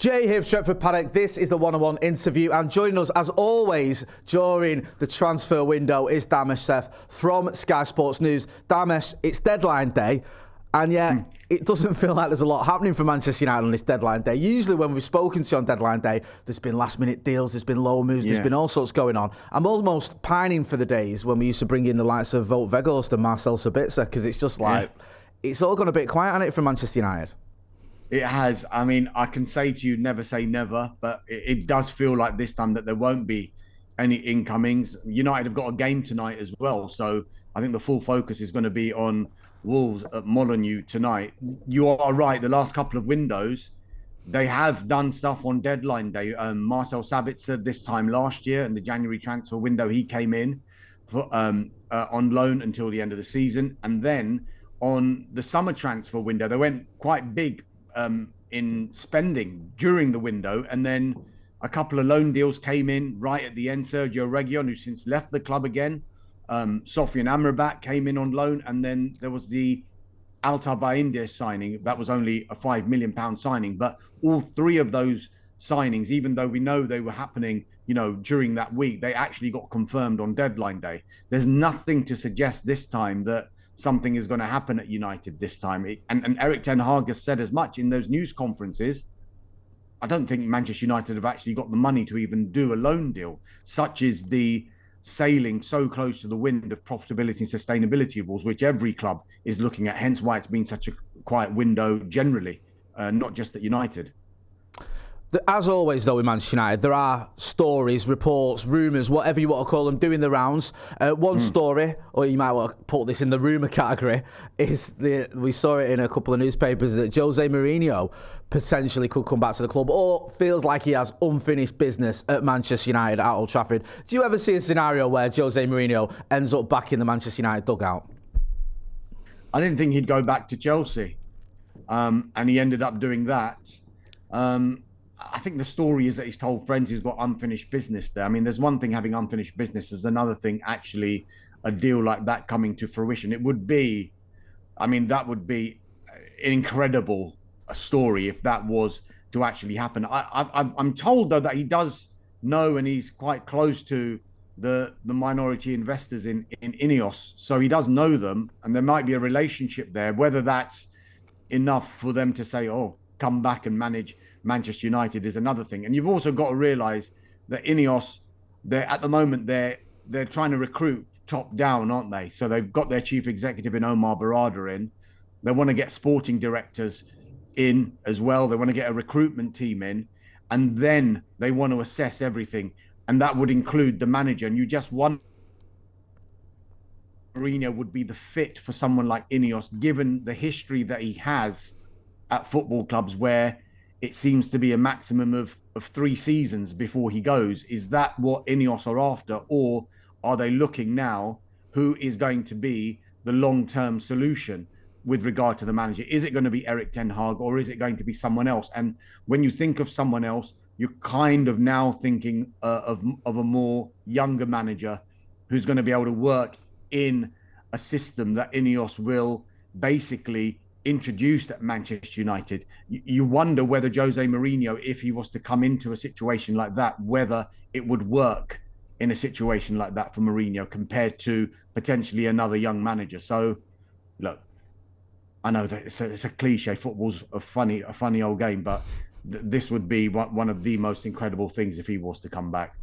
Jay here, Stretford, Paddock. This is the one-on-one interview, and joining us, as always, during the transfer window is Dharmesh Sheth from Sky Sports News. Dharmesh, it's deadline day, and yet it doesn't feel like there's a lot happening for Manchester United on this deadline day. Usually when we've spoken to you on deadline day, there's been last-minute deals, there's been low moves, there's been all sorts going on. I'm almost pining for the days when we used to bring in the likes of Wout Weghorst and Marcel Sabitzer, because it's just like, it's all gone a bit quiet on it from Manchester United. It has. I mean, I can say to you, never say never, but it does feel like this time that there won't be any incomings. United have got a game tonight as well, so I think the full focus is going to be on Wolves at Molineux tonight. You are right, the last couple of windows, they have done stuff on deadline day. Marcel Sabitzer this time last year in the January transfer window, he came in for, on loan until the end of the season. And then on the summer transfer window, they went quite big in spending during the window, and then a couple of loan deals came in right at the end. Sergio Reguilon, who since left the club again, Sofian Amrabat came in on loan, and then there was the Altay Bayindir signing. That was only a £5 million signing, but all three of those signings, even though we know they were happening, during that week, they actually got confirmed on deadline day. There's nothing to suggest this time that something is going to happen at United this time. And Erik ten Hag has said as much in those news conferences. I don't think Manchester United have actually got the money to even do a loan deal. Such is the sailing so close to the wind of profitability and sustainability of Wolves, which every club is looking at. Hence why it's been such a quiet window generally, not just at United. As always, though, with Manchester United, there are stories, reports, rumours, whatever you want to call them, doing the rounds. One story, or you might want to put this in the rumour category, is we saw it in a couple of newspapers that Jose Mourinho potentially could come back to the club, or feels like he has unfinished business at Manchester United at Old Trafford. Do you ever see a scenario where Jose Mourinho ends up back in the Manchester United dugout? I didn't think he'd go back to Chelsea, and he ended up doing that. I think the story is that he's told friends he's got unfinished business there. I mean, there's one thing having unfinished business, there's another thing actually a deal like that coming to fruition. It would be, that would be an incredible story if that was to actually happen. I'm told, though, that he does know and he's quite close to the minority investors in INEOS. So he does know them, and there might be a relationship there. Whether that's enough for them to say, oh, come back and manage Manchester United is another thing. And you've also got to realise that INEOS, at the moment, they're trying to recruit top down, aren't they? So they've got their chief executive in Omar Berrada in. They want to get sporting directors in as well. They want to get a recruitment team in, and then they want to assess everything, and that would include the manager. And you just wonder Mourinho would be the fit for someone like INEOS, given the history that he has at football clubs where it seems to be a maximum of 3 seasons before he goes. Is that what INEOS are after? Or are they looking now who is going to be the long-term solution with regard to the manager? Is it going to be Erik ten Hag, or is it going to be someone else? And when you think of someone else, you're kind of now thinking of a more younger manager who's going to be able to work in a system that INEOS will basically introduced at Manchester United. You wonder whether Jose Mourinho, if he was to come into a situation like that, whether it would work in a situation like that for Mourinho compared to potentially another young manager. So, look, I know that it's a cliche. Football's a funny old game, but this would be one of the most incredible things if he was to come back.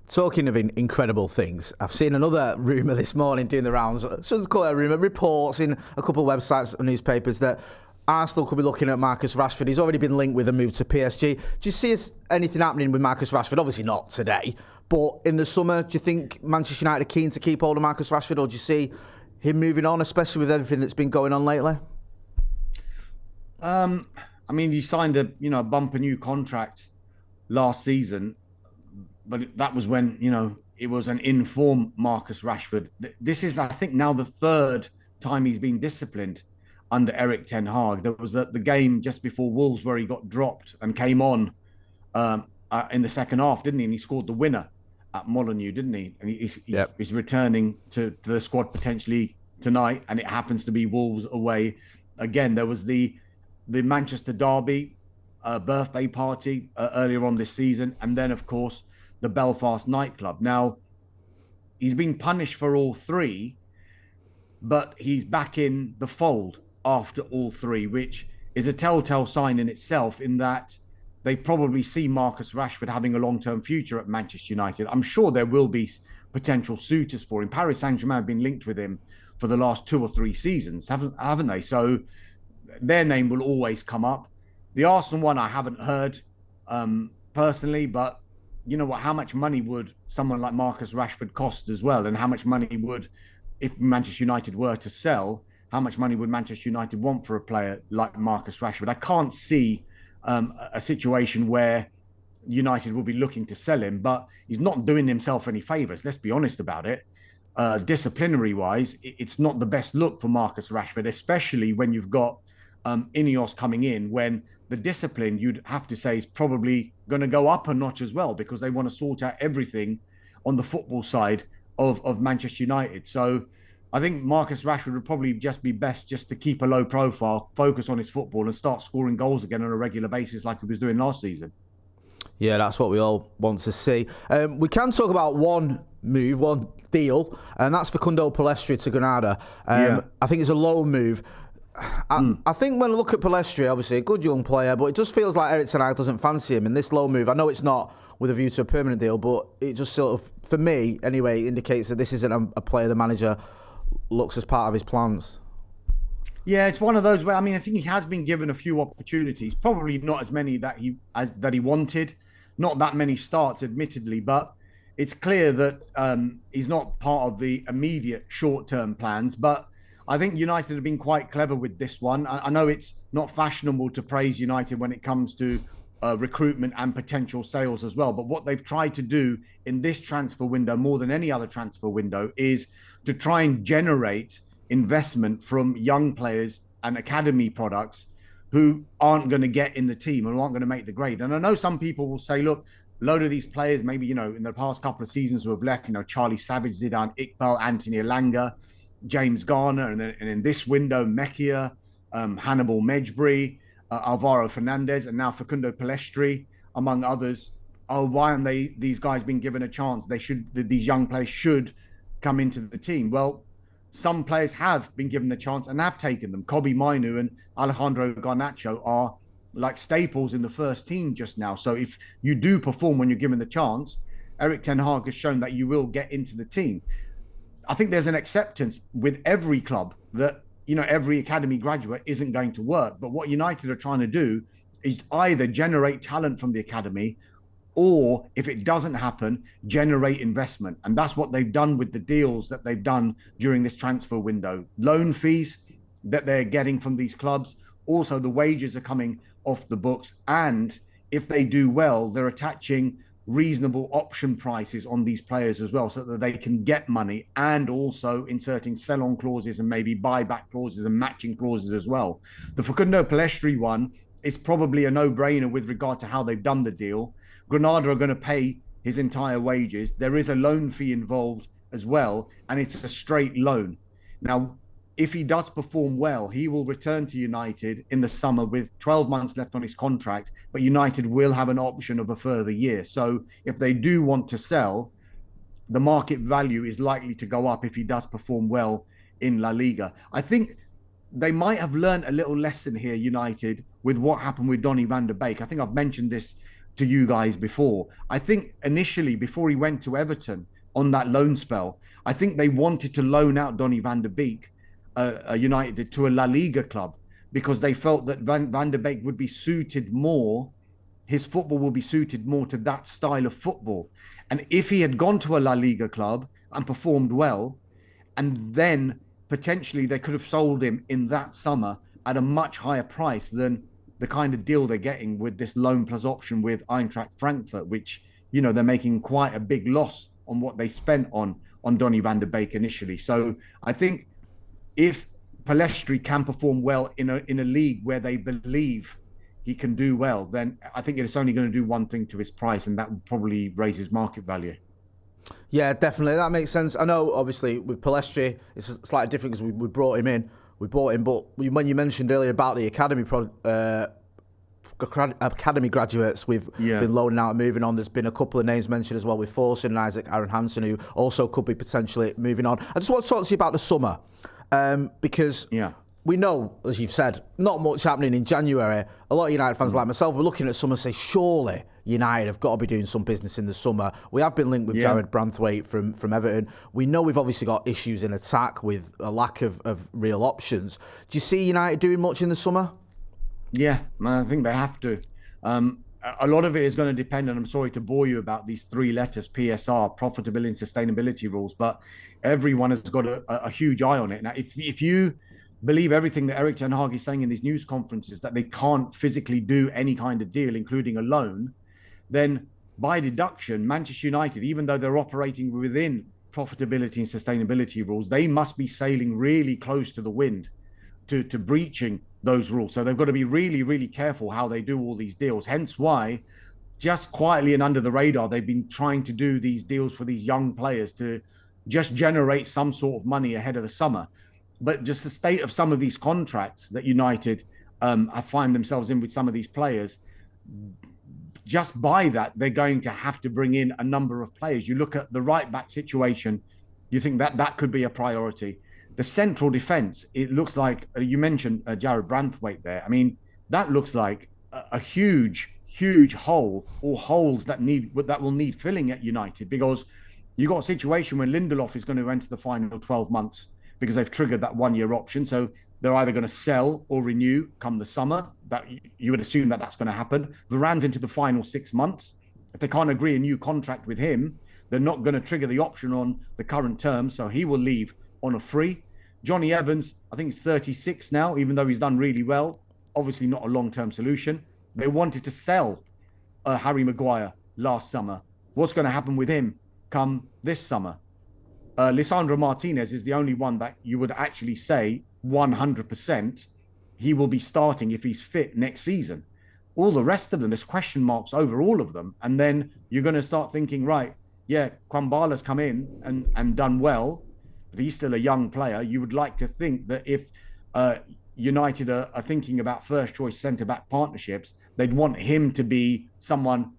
Talking of incredible things, I've seen another rumour this morning doing the rounds. So let's call it a rumour. Reports in a couple of websites and newspapers that Arsenal could be looking at Marcus Rashford. He's already been linked with a move to PSG. Do you see anything happening with Marcus Rashford? Obviously not today, but in the summer, do you think Manchester United are keen to keep hold of Marcus Rashford, or do you see him moving on, especially with everything that's been going on lately? He signed a bumper new contract last season, but that was when, it was an in-form Marcus Rashford. This is, I think, now the 3rd time he's been disciplined under Erik ten Hag. There was the game just before Wolves where he got dropped and came on in the second half, didn't he? And he scored the winner at Molineux, didn't he? And he's returning to the squad potentially tonight, and it happens to be Wolves away again. There was the Manchester derby birthday party earlier on this season, and then, of course, the Belfast nightclub. Now, he's been punished for all three, but he's back in the fold after all three, which is a telltale sign in itself, in that they probably see Marcus Rashford having a long-term future at Manchester United. I'm sure there will be potential suitors for him. Paris Saint-Germain have been linked with him for the last 2 or 3 seasons, haven't they? So their name will always come up. The Arsenal one I haven't heard personally, but you know what? How much money would someone like Marcus Rashford cost as well? And how much money would, if Manchester United were to sell, how much money would Manchester United want for a player like Marcus Rashford? I can't see a situation where United will be looking to sell him, but he's not doing himself any favours. Let's be honest about it. Disciplinary wise, it's not the best look for Marcus Rashford, especially when you've got INEOS coming in, when the discipline, you'd have to say, is probably going to go up a notch as well, because they want to sort out everything on the football side of Manchester United. So I think Marcus Rashford would probably just be best just to keep a low profile, focus on his football, and start scoring goals again on a regular basis like he was doing last season. Yeah, that's what we all want to see. We can talk about one move, one deal, and that's Facundo Pellistri to Granada. I think it's a low move. I think when I look at Pellistri, obviously a good young player, but it just feels like Erik ten Hag doesn't fancy him in this low move. I know it's not with a view to a permanent deal, but it just sort of, for me anyway, indicates that this isn't a player the manager looks as part of his plans. Yeah, it's one of those where, I mean, I think he has been given a few opportunities, probably not as many that he wanted, not that many starts, admittedly, but it's clear that he's not part of the immediate short-term plans. But I think United have been quite clever with this one. I know it's not fashionable to praise United when it comes to recruitment and potential sales as well, but what they've tried to do in this transfer window, more than any other transfer window, is to try and generate investment from young players and academy products who aren't going to get in the team and aren't going to make the grade. And I know some people will say, look, a load of these players, maybe, in the past couple of seasons who have left, Charlie Savage, Zidane Iqbal, Anthony Elanga, James Garner, and in this window, Mejia, Hannibal Mejbri, Alvaro Fernandez, and now Facundo Pellistri, among others. Oh, why aren't these guys being given a chance? These young players should come into the team. Well, some players have been given the chance and have taken them. Kobbie Mainoo and Alejandro Garnacho are like staples in the first team just now. So if you do perform when you're given the chance, Erik ten Hag has shown that you will get into the team. I think there's an acceptance with every club that, every academy graduate isn't going to work. But what United are trying to do is either generate talent from the academy, or if it doesn't happen, generate investment. And that's what they've done with the deals that they've done during this transfer window. Loan fees that they're getting from these clubs. Also, the wages are coming off the books. And if they do well, they're attaching reasonable option prices on these players as well, so that they can get money, and also inserting sell-on clauses and maybe buyback clauses and matching clauses as well. The Facundo Pellistri one is probably a no-brainer with regard to how they've done the deal. Granada are going to pay his entire wages. There is a loan fee involved as well, and it's a straight loan. Now, if he does perform well, he will return to United in the summer with 12 months left on his contract, but United will have an option of a further year. So if they do want to sell, the market value is likely to go up if he does perform well in La Liga. I think they might have learned a little lesson here, United, with what happened with Donny van de Beek. I think I've mentioned this to you guys before. I think initially, before he went to Everton on that loan spell, I think they wanted to loan out Donny van de Beek, United, to a La Liga club, because they felt that Van de Beek would be suited more, his football will be suited more to that style of football. And if he had gone to a La Liga club and performed well, and then potentially they could have sold him in that summer at a much higher price than the kind of deal they're getting with this loan plus option with Eintracht Frankfurt, which, they're making quite a big loss on what they spent on Donny van de Beek initially. So I think if Pellistri can perform well in a league where they believe he can do well, then I think it's only going to do one thing to his price, and that would probably raise his market value. Yeah, definitely. That makes sense. I know, obviously, with Pellistri, it's slightly different because we brought him in. We bought him, but when you mentioned earlier about the academy academy graduates we've been loaning out and moving on. There's been a couple of names mentioned as well with Forson and Isaac Aaron Hansen, who also could be potentially moving on. I just want to talk to you about the summer because we know, as you've said, not much happening in January. A lot of United fans like myself, we're looking at summer and say, surely United have got to be doing some business in the summer. We have been linked with Jared Branthwaite from Everton. We know we've obviously got issues in attack with a lack of real options. Do you see United doing much in the summer? Yeah, I think they have to. A lot of it is going to depend, and I'm sorry to bore you about these three letters, PSR, profitability and sustainability rules, but everyone has got a huge eye on it. Now, if you believe everything that Erik ten Hag is saying in these news conferences, that they can't physically do any kind of deal, including a loan, then by deduction, Manchester United, even though they're operating within profitability and sustainability rules, they must be sailing really close to the wind to breaching those rules. So they've got to be really, really careful how they do all these deals. Hence why, just quietly and under the radar, they've been trying to do these deals for these young players to just generate some sort of money ahead of the summer. But just the state of some of these contracts that United find themselves in with some of these players, just by that, they're going to have to bring in a number of players. You look at the right-back situation, you think that could be a priority. The central defence, it looks like, you mentioned Jared Branthwaite there. I mean, that looks like a huge hole, or holes that will need filling at United, because you've got a situation where Lindelof is going to enter the final 12 months because they've triggered that 1-year option. So they're either going to sell or renew come the summer. That you would assume that that's going to happen. Varane's into the final 6 months. If they can't agree a new contract with him, they're not going to trigger the option on the current terms, so he will leave on a free. Johnny Evans, I think he's 36 now, even though he's done really well. Obviously not a long-term solution. They wanted to sell Harry Maguire last summer. What's going to happen with him come this summer? Lisandro Martinez is the only one that you would actually say 100% he will be starting if he's fit next season. All the rest of them, there's question marks over all of them. And then you're going to start thinking, right, yeah, Kwambala's come in and done well, but he's still a young player. You would like to think that if United are thinking about first choice centre-back partnerships, they'd want him to be someone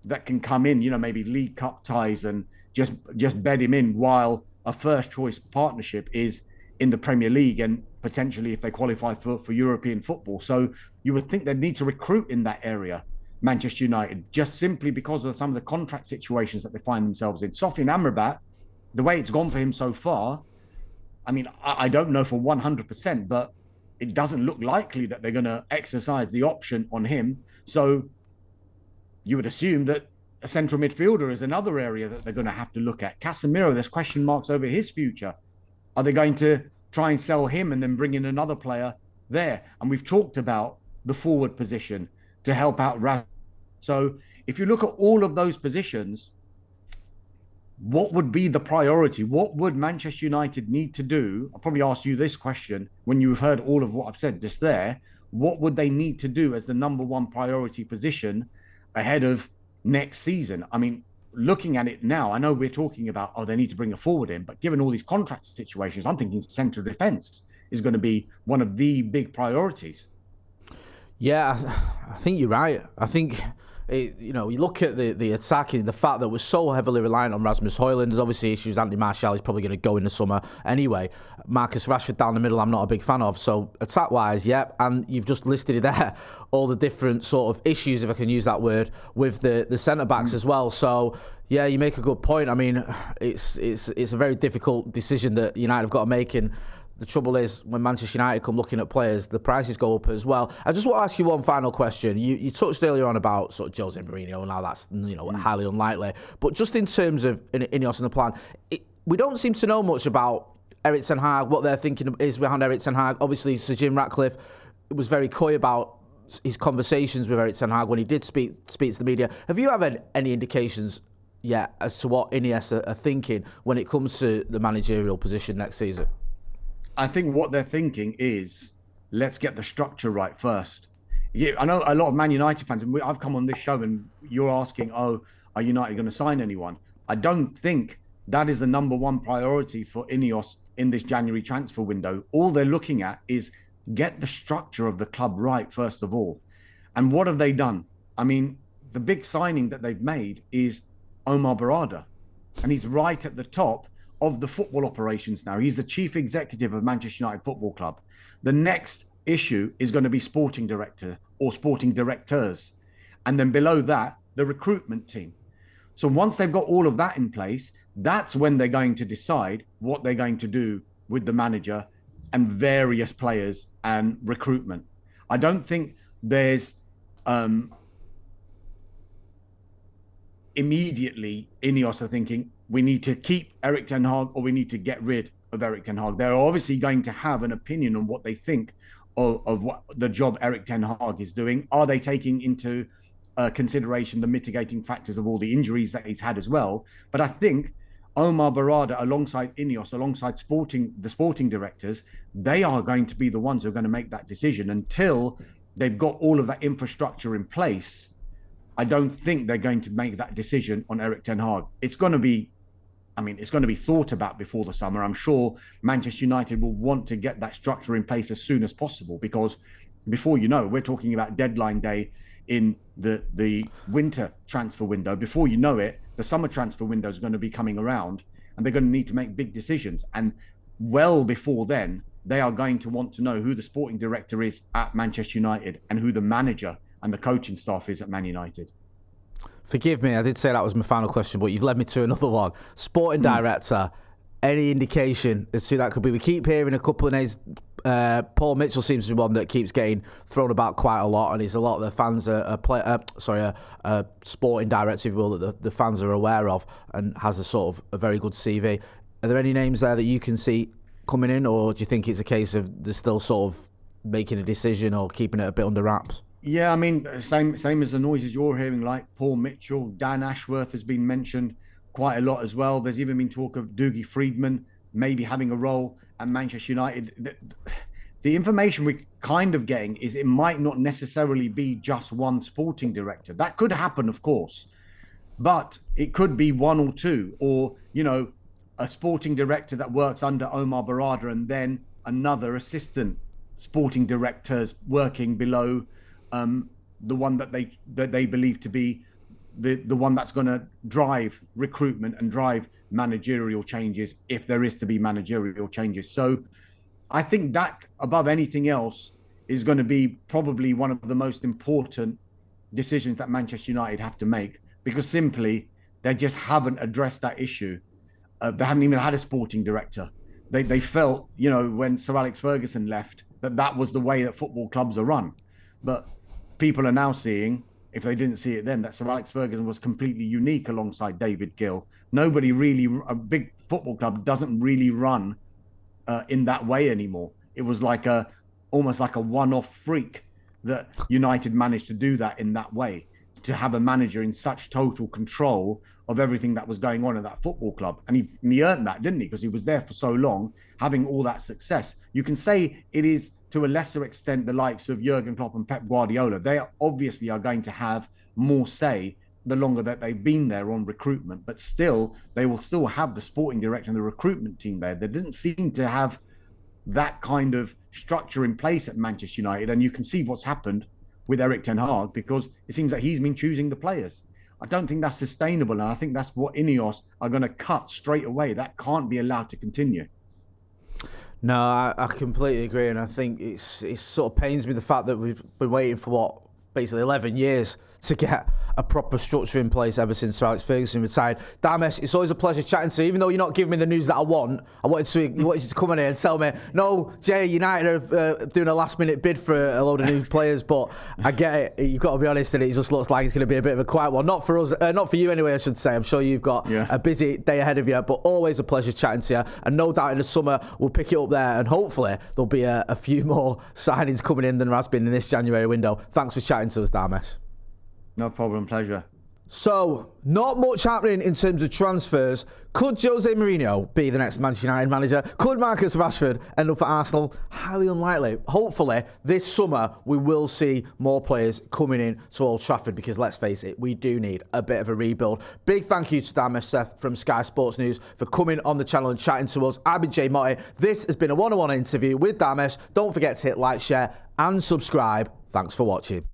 that can come in, maybe League Cup ties and just bed him in while a first choice partnership is in the Premier League and potentially if they qualify for European football. So you would think they'd need to recruit in that area, Manchester United, just simply because of some of the contract situations that they find themselves in. Sofian Amrabat, the way it's gone for him so far, I mean, I don't know for 100%, but it doesn't look likely that they're going to exercise the option on him. So you would assume that a central midfielder is another area that they're going to have to look at. Casemiro, there's question marks over his future. Are they going to try and sell him and then bring in another player there? And we've talked about the forward position to help out Rashford. So if you look at all of those positions, what would be the priority? What would Manchester United need to do? I'll probably ask you this question when you've heard all of what I've said just there. What would they need to do as the number one priority position ahead of next season? I mean, looking at it now, I know we're talking about, they need to bring a forward in, but given all these contract situations, I'm thinking central defence is going to be one of the big priorities. Yeah, I think you're right. I think, you look at the attacking, the fact that we're so heavily reliant on Rasmus Højlund. There's obviously issues. Andy Martial is probably going to go in the summer anyway. Marcus Rashford down the middle, I'm not a big fan of. So attack-wise, yeah, and you've just listed it there, all the different sort of issues, if I can use that word, with the centre-backs as well. So, yeah, you make a good point. I mean, it's a very difficult decision that United have got to make, and the trouble is, when Manchester United come looking at players, the prices go up as well. I just want to ask you one final question. You touched earlier on about sort of Jose Mourinho, and how that's highly unlikely. But just in terms of INEOS and the plan, we don't seem to know much about Erik ten Hag, what they're thinking is behind Erik ten Hag. Obviously, Sir Jim Ratcliffe was very coy about his conversations with Erik ten Hag when he did speak to the media. Have you had any indications yet as to what INEOS are thinking when it comes to the managerial position next season? I think what they're thinking is, let's get the structure right first. Yeah, I know a lot of Man United fans, and I've come on this show and you're asking, are United going to sign anyone? I don't think that is the number one priority for INEOS in this January transfer window. All they're looking at is get the structure of the club right, first of all. And what have they done? I mean, the big signing that they've made is Omar Berrada, and he's right at the top of the football operations now. He's the chief executive of Manchester United Football Club. The next issue is going to be sporting director or sporting directors. And then below that, the recruitment team. So once they've got all of that in place, that's when they're going to decide what they're going to do with the manager and various players and recruitment. I don't think there's immediately INEOS are thinking we need to keep Erik ten Hag or we need to get rid of Erik ten Hag. They're obviously going to have an opinion on what they think of what the job Erik ten Hag is doing. Are they taking into consideration the mitigating factors of all the injuries that he's had as well? But I think Omar Berrada, alongside INEOS, alongside the sporting directors, they are going to be the ones who are going to make that decision. Until they've got all of that infrastructure in place, I don't think they're going to make that decision on Erik ten Hag. It's going to be thought about before the summer. I'm sure Manchester United will want to get that structure in place as soon as possible, because before you know, we're talking about deadline day in the winter transfer window. Before you know it, the summer transfer window is going to be coming around, and they're going to need to make big decisions. And well before then, they are going to want to know who the sporting director is at Manchester United and who the manager and the coaching staff is at Man United. Forgive me, I did say that was my final question, but you've led me to another one. Sporting director, any indication as to that could be? We keep hearing a couple of names. Paul Mitchell seems to be one that keeps getting thrown about quite a lot, and he's a lot of the fans a sporting director, if you will, that the fans are aware of, and has a sort of a very good CV. Are there any names there that you can see coming in, or do you think it's a case of they're still sort of making a decision or keeping it a bit under wraps? Yeah, I mean, same as the noises you're hearing, like Paul Mitchell. Dan Ashworth has been mentioned quite a lot as well. There's even been talk of Dougie Freedman maybe having a role at Manchester United. The information we're kind of getting is it might not necessarily be just one sporting director. That could happen, of course, but it could be one or two, or, you know, a sporting director that works under Omar Berrada and then another assistant sporting directors working below the one that they believe to be the one that's going to drive recruitment and drive managerial changes, if there is to be managerial changes. So I think that, above anything else, is going to be probably one of the most important decisions that Manchester United have to make, because simply they just haven't addressed that issue. They haven't even had a sporting director. They felt, you know, when Sir Alex Ferguson left, that was the way that football clubs are run. But people are now seeing, if they didn't see it then, that Sir Alex Ferguson was completely unique alongside David Gill. Nobody really, a big football club doesn't really run in that way anymore. It was like almost like a one-off freak that United managed to do that in that way, to have a manager in such total control of everything that was going on at that football club. And he earned that, didn't he? Because he was there for so long, having all that success. You can say it is, to a lesser extent, the likes of Jurgen Klopp and Pep Guardiola. They obviously are going to have more say the longer that they've been there on recruitment, but still, they will still have the sporting director and the recruitment team there. They didn't seem to have that kind of structure in place at Manchester United, and you can see what's happened with Erik ten Hag, because it seems that he's been choosing the players. I don't think that's sustainable, and I think that's what INEOS are going to cut straight away. That can't be allowed to continue. No, I completely agree, and I think it sort of pains me the fact that we've been waiting for basically 11 years to get a proper structure in place ever since Sir Alex Ferguson retired. Dharmesh, it's always a pleasure chatting to you. Even though you're not giving me the news that I wanted you to come in here and tell me, no, Jay, United are doing a last-minute bid for a load of new players, but I get it. You've got to be honest, and it just looks like it's going to be a bit of a quiet one. Not for us, not for you anyway, I should say. I'm sure you've got a busy day ahead of you, but always a pleasure chatting to you. And no doubt in the summer, we'll pick it up there, and hopefully there'll be a few more signings coming in than there has been in this January window. Thanks for chatting to us, Dharmesh. No problem, pleasure. So, not much happening in terms of transfers. Could Jose Mourinho be the next Manchester United manager? Could Marcus Rashford end up at Arsenal? Highly unlikely. Hopefully, this summer, we will see more players coming in to Old Trafford, because let's face it, we do need a bit of a rebuild. Big thank you to Dharmesh Sheth from Sky Sports News for coming on the channel and chatting to us. I've been Jay Motty. This has been a one-on-one interview with Dharmesh. Don't forget to hit like, share and subscribe. Thanks for watching.